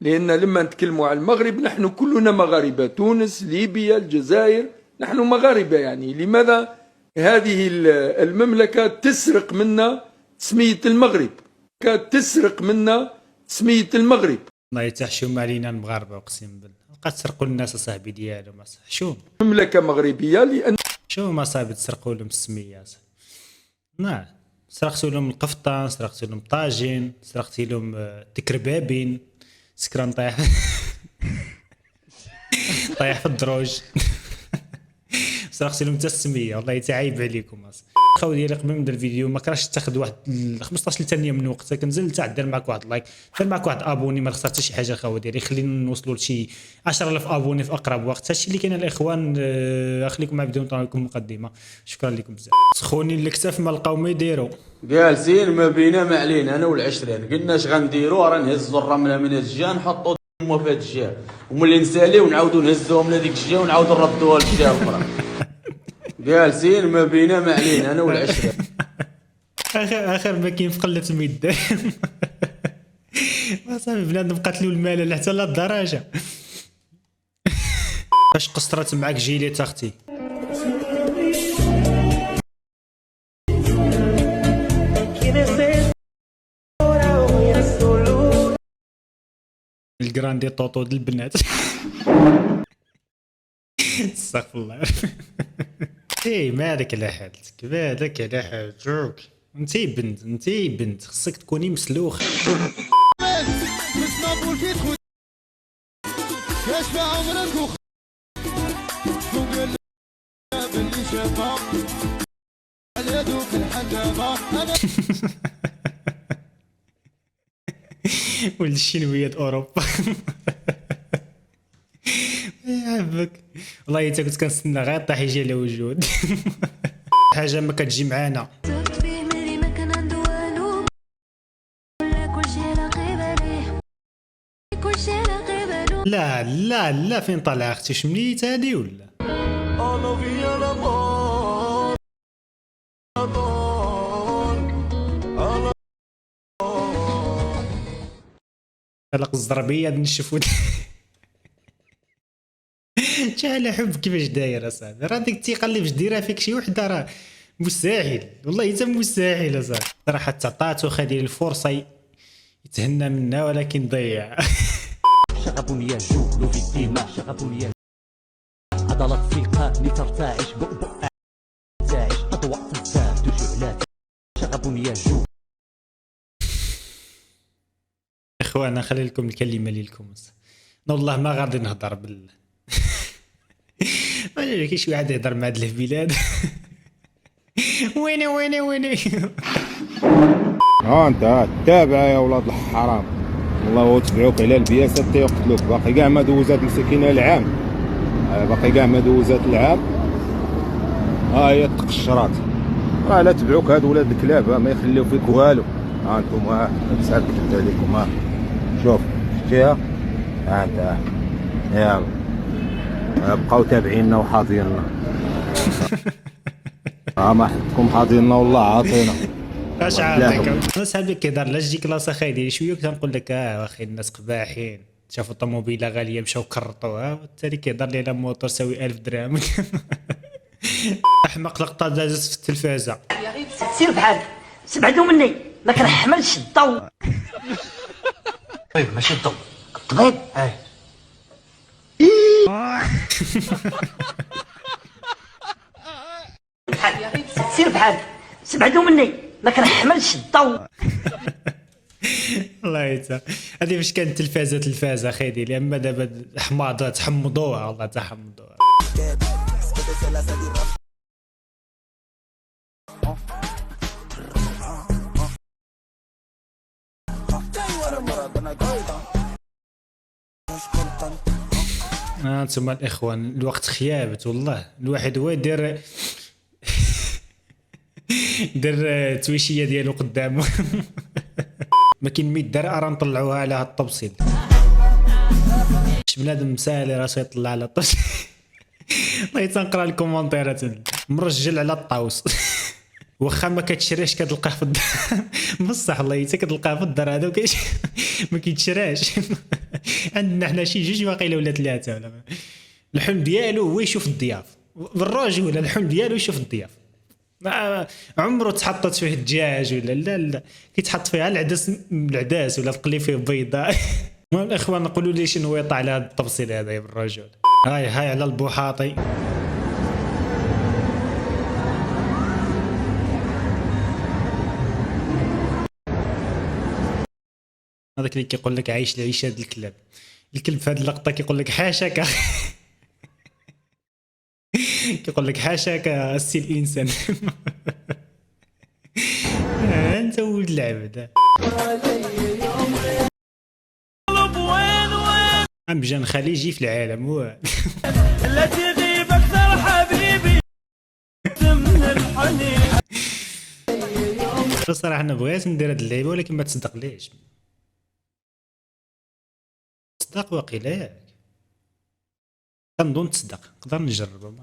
لأن لما نتكلموا على المغرب نحن كلنا مغاربة، تونس، ليبيا، الجزائر، نحن مغاربة. يعني لماذا هذه المملكة تسرق منا تسمية المغرب؟ تسرق منا تسمية المغرب. الله يتحشم علينا المغاربة، اقسم بالله بقى تسرقوا الناس اصاحبي ديالهم. شو مملكة مغربية لأن شو ما صاحبي تسرقوا لهم السمية. نعم، سرقتوا لهم القفطان، سرقتوا لهم طاجين، سرقتي لهم تكربابين، سكران طايح طايح في الدروج سرقتي لهم حتى السميه. والله تعايب عليكم خاو ديالي قبل ما نبدا الفيديو ما كرهتش تاخذ واحد 15 ثانيه من وقتك، كنزل حتى دير معك واحد لايك، دير معك واحد ابوني، ما خسرت حتى شي حاجه خاو ديالي، خلينا نوصلوا لشي 10000 ابوني في اقرب وقت. هادشي اللي كاين الاخوان. خليكم مع بدون نطلع لكم مقدمه. شكرا لكم بزاف. سخونين الكتاف ما لقاو ما يديروا، جالسين ما بينا ما علينا انا والعشرين، قلنا اش غنديروا؟ راه نهزوا الرمله من هاد الجهه نحطوا في هاد الجهه، وملي نساليو نعاودوا نهزوهم لهاديك الجهه ونعاودوا نردوها للجهه الاخرى. جالسين ما بينا ما علينا انا والعشرين. اخر ما كاين في قله الميدان ما صافي بنادم قاتلوا الملل حتى لهالدرجه. فاش قصرت معاك جيليت اختي؟ الجراندي طوطو ديال البنات استغفر الله. اي مالك على حالتك، مالك على حالتك، انتي بنت خصك تكوني مسلوخه. ولد الشينويات اوروبا يعافاك. والله حتى كنت كنستنى غير طاح يجي على وجود حاجه ما كتجي معانا. لا لا لا، فين طالعه اختي؟ شمليت هادي ولا خلق الزربيه نشوفوا شحال حب كيفاش داير اصاحبي. راه ديك الثقه اللي باش ديرها فيك شي وحده راه مستحيل، والله حتى مستحيل اصاحبي. صراحه تعطاتو خدي الفرصه يتهنى منها ولكن ضيع. شغب يجول في الدماء، شغب عضلات في القرن ترتعش، بؤبؤ تعيش اضواء تزداد جعلات، شغب يجول. اخوانا خلي لكم الكلمه ليكم. والله ما غادي نهضر ما كاين شي واحد يهضر مع هاد البلاد ويني انت تابع يا ولاد الحرام، والله تبعوك على البياسه حتى يقتلوك. باقي كاع ما دوزات مسكينه العام، باقي كاع ما دوزات العام. هي تقشرات، راه لا تبعوك هاد ولاد الكلاب، ما يخليو فيك والو. انتم ساعات كتبت عليكم. شوف شفتيها انت، يلا بقاو تابعيننا وحاضيننا. ما حدكم حاضيننا والله عاطينا. اش عاطيك انا صاحبي كيدار لا جي كلاصه خايدين شويه كنقول لك واخي الناس قباحين، شافوا طوموبيله غاليه مشاو كرطوها والتالي كيدار لي على موتور ساوي 1000 درهم. احمق لقطه دازت في التلفازه. سير بحالك، سبعدوا مني ما كنحملش الضوء. طيب ماشي الضوء، الطبيب. سير بحالك، سبعدوا مني ما كنحملش الضوء. الله يتا هذه فاش كانت تلفازه خايدي، اما دابا حماضات حمضوها، والله تحمضوها. انتم الاخوان الوقت خيابت والله. الواحد هو يدير دير تويشيه ديالو قدامه. ما كاين 100 درهم راه نطلعوها على هاد الطبسيل. اش بنادم مسالي راسو يطلع على الطبسيل. الله تنقرا الكومونتيرات مرجل على الطاوس. واخا ما كتشريش كتلقاه في الدار بصح الله حتى كتلقاه في الدار هذا ما كيتشراش. عندنا حنا شي جوج واقيلا ولا ثلاثه ولا الحلم ديالو هو يشوف الضياف، بالرجل الحلم ديالو يشوف الضياف. ما عمره تحطت فيه الدجاج ولا لا كيتحط فيها العدس ولا القليفه بيضاء. المهم الاخوان نقولوا لي شنو يطلع على هذا التفصيل هذا بالرجل. هاي على البوحاطي. هذاك اللي كيقول لك عايش العيشه ديال الكلاب. الكلب في هذه اللقطه كيقول لك حاشاك كيقول لك حاشاك السي الانسان. انت ولد العبد. امجان خليجي في العالم هو. لا تغيب اكثر حبيبي من الحنين. الصراحه انا بغيت ندير هاد اللعيبه ولكن ما تصدق ليش. تصدق واقيلا ياك كنظن تصدق نقدر نجرب.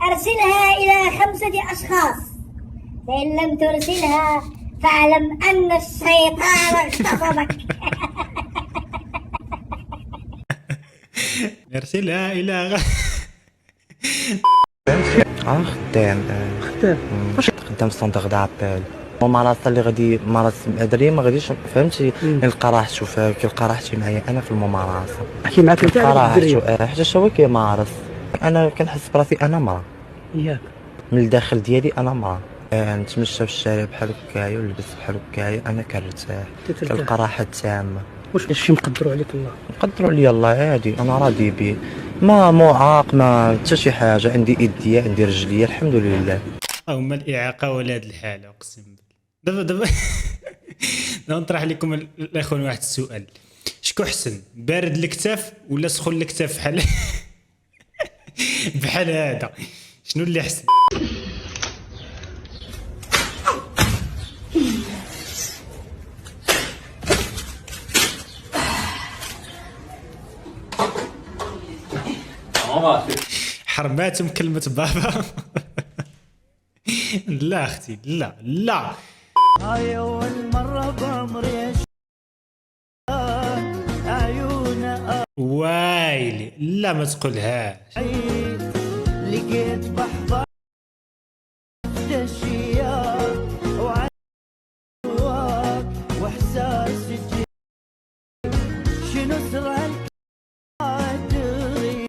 أرسلها إلى 5 أشخاص، فإن لم ترسلها فاعلم أن الشيطان اغتصبك. ارسلها الى خدام خدام سونتر دابل ممارسه اللي غادي مارس الادريه ما غاديش فهمتي نلقى راحتو فيها كيلقى راحتي معايا انا في الممارسه. احكي معاك انت على الدريه حتى هو كيمارس. انا كنحس براسي انا مرا ياك من الداخل ديالي انا مرا. نتمشى في الشارع بحال هكايا ونلبس بحال هكايا انا كنرتاح كنلقى راحه تامه. واش شي مقدروا عليك الله؟ قدروا لي الله عادي انا راضي بيه ما معاق ما حتى شي حاجه. عندي ايديا عندي رجليا الحمد لله. هما الاعاقه ولا هاد الحاله اقسم بالله. دابا نطرح لكم الاخوان واحد السؤال. شكون احسن بارد الكتاف ولا سخون الكتاف بحال بحال هذا؟ شنو اللي احسن؟ حرماتهم كلمة بابا. لا اختي لا لا. هاي اول مرة بعمري عيونه وايلي لا ما تقولهاش. لقيت بحبة اشياء وعواك واحساس شنو سرعة ادري.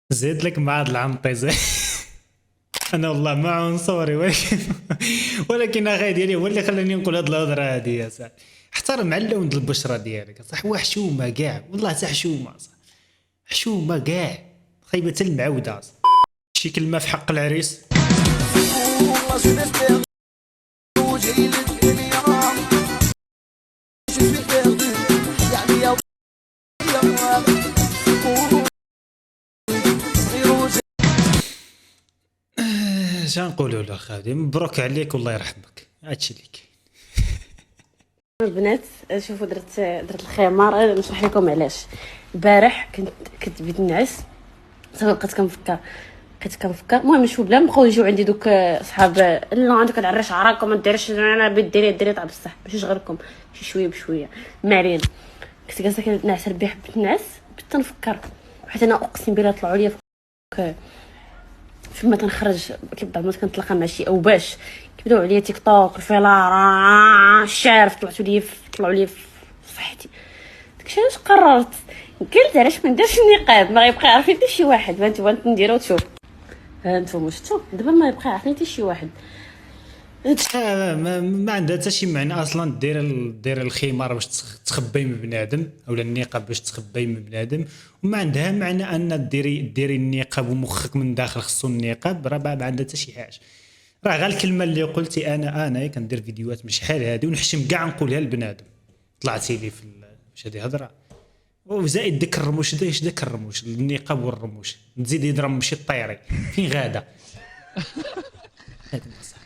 زيد لك مع هاد العنطيزة. انا والله ما عنصري ولكن اخي ديالي هو اللي خلاني نقول هاد الهضره هادي يا صاحبي. احترم على لون البشره ديالك صح. هو حشومه كاع والله تاع حشومه صح. حشومه كاع خايبه المعوده. شي كلمه في حق العريس. شنقولوا له خادم مبروك عليك والله يرحمك. هادشي اللي كاين. البنات شوفوا درت الخمار نشرح لكم علاش. البارح كنت بغيت نعس صافي بقيت كنفكر المهم نشوف بلا نبقاو يجيو عندي دوك صحاب لا عندك كتعري شعرك وما ديريش انا بغيت ديري طاع بصح ماشي شغلكم شي شويه بشويه ما علينا. كنت جالسه كنعس ربي حبيت نعس بديت تنفكر حيت انا اقسم بالله طلعوا لي فيما تنخرج كيبدا ما كنتلاقى مع شي او باش كيبداو عليا تيك توك الفيلار الشارف طلعوا لي في صحتي. داكشي علاش قررت قلت علاش ما نديرش النقاب ما غيبقى يعرف حتى شي واحد. فهمتي بغيت نديرها وتشوف هانتوما شفتوا دابا ما يبقى يعرفني حتى شي واحد. ما عندها حتى شي معنى اصلا دير الخمار باش تخبي من بنادم اولا النقاب باش تخبي من بنادم. وما عندها معنى ان ديري النقاب ومخك من داخل خصو النقاب. راه ما عندها حتى شي حاجه. راه غير الكلمه اللي قلتي انا كندير فيديوهات مش شحال هذه ونحشم كاع نقولها لبنادم. طلعتي لي في هذه هضره. وزائد داك الرموش ايش داك الرموش النقاب والرموش نزيد يضرب شي طيري فين غاده. هذا صح.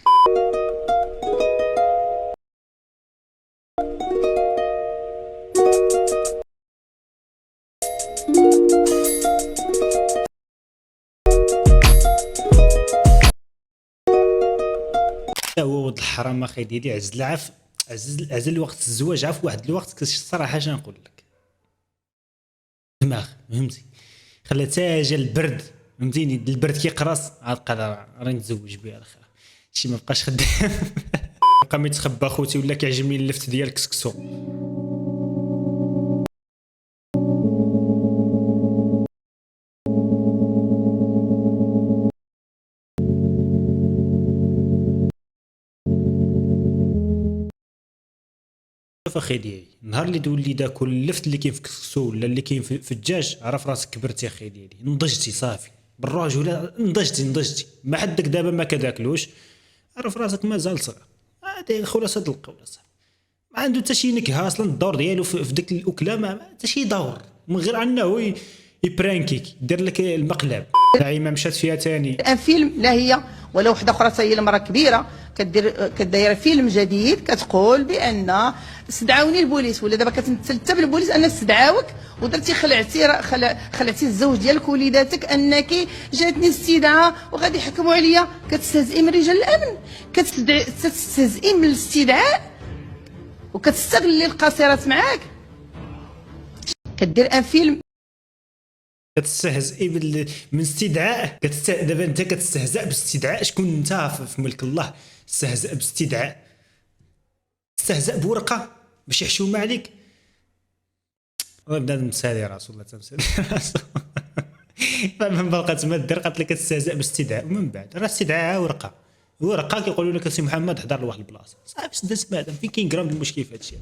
هو ولد الحرام اخي ديالي عز العف عزل وقت الزواج عارف واحد الوقت الصراحه اش نقول لك دماغ فهمتي خلى تاجا البرد فهمتيني البرد كيقرص عاد قال راني نتزوج بها الاخر شي ما بقاش خدام بقى متخبى خوتي ولا كيعجبني اللفت ديال كسكسو اخي ديالي النهار اللي تولي داك اللفت اللي كاين في كسكسو ولا اللي كاين في الدجاج عرف راسك كبرتي اخي ديالي نضجتي صافي بالرجوله نضجتي ما حدك دابا ما كداكلوش عرف راسك مازال صغير هذه خلاصه القول ما عنده حتى شي نكهه اصلا الدور ديالو في ديك الاكله ما حتى شي دور من غير انه يبرانكيك يدير لك المقلب دائما مشات فيها ثاني ان فيلم لا هي ولا وحده اخرى هي المراه كبيره كدايره فيلم جديد كتقول بان استدعاوني البوليس ولا دابا كتمثل حتى بالبوليس ان استدعاوك ودرتي خلعتي الزوج ديالك وليداتك انك جاتني استدعاء وغادي يحكموا عليا كتستهزئي من رجال الامن كتستهزئي من الاستدعاء وكتستغلي القصيرات معاك كدير ان فيلم كتستهزئي من استدعاء دابا انت كتستهزأ باستدعاء شكون انت في ملك الله استهزأ باستدعاء استهزأ بورقه باش يحشومه عليك بنادم مسالي راسو الله تمسالي راسو من بقات ما دير قالت لك كتستهزأ باستدعاء ومن بعد راه استدعاء ورقه كيقولوا لك سي محمد حضر لواحد البلاصه صافي سدات مادام فين كاين غرام المشكل في هذا الشيء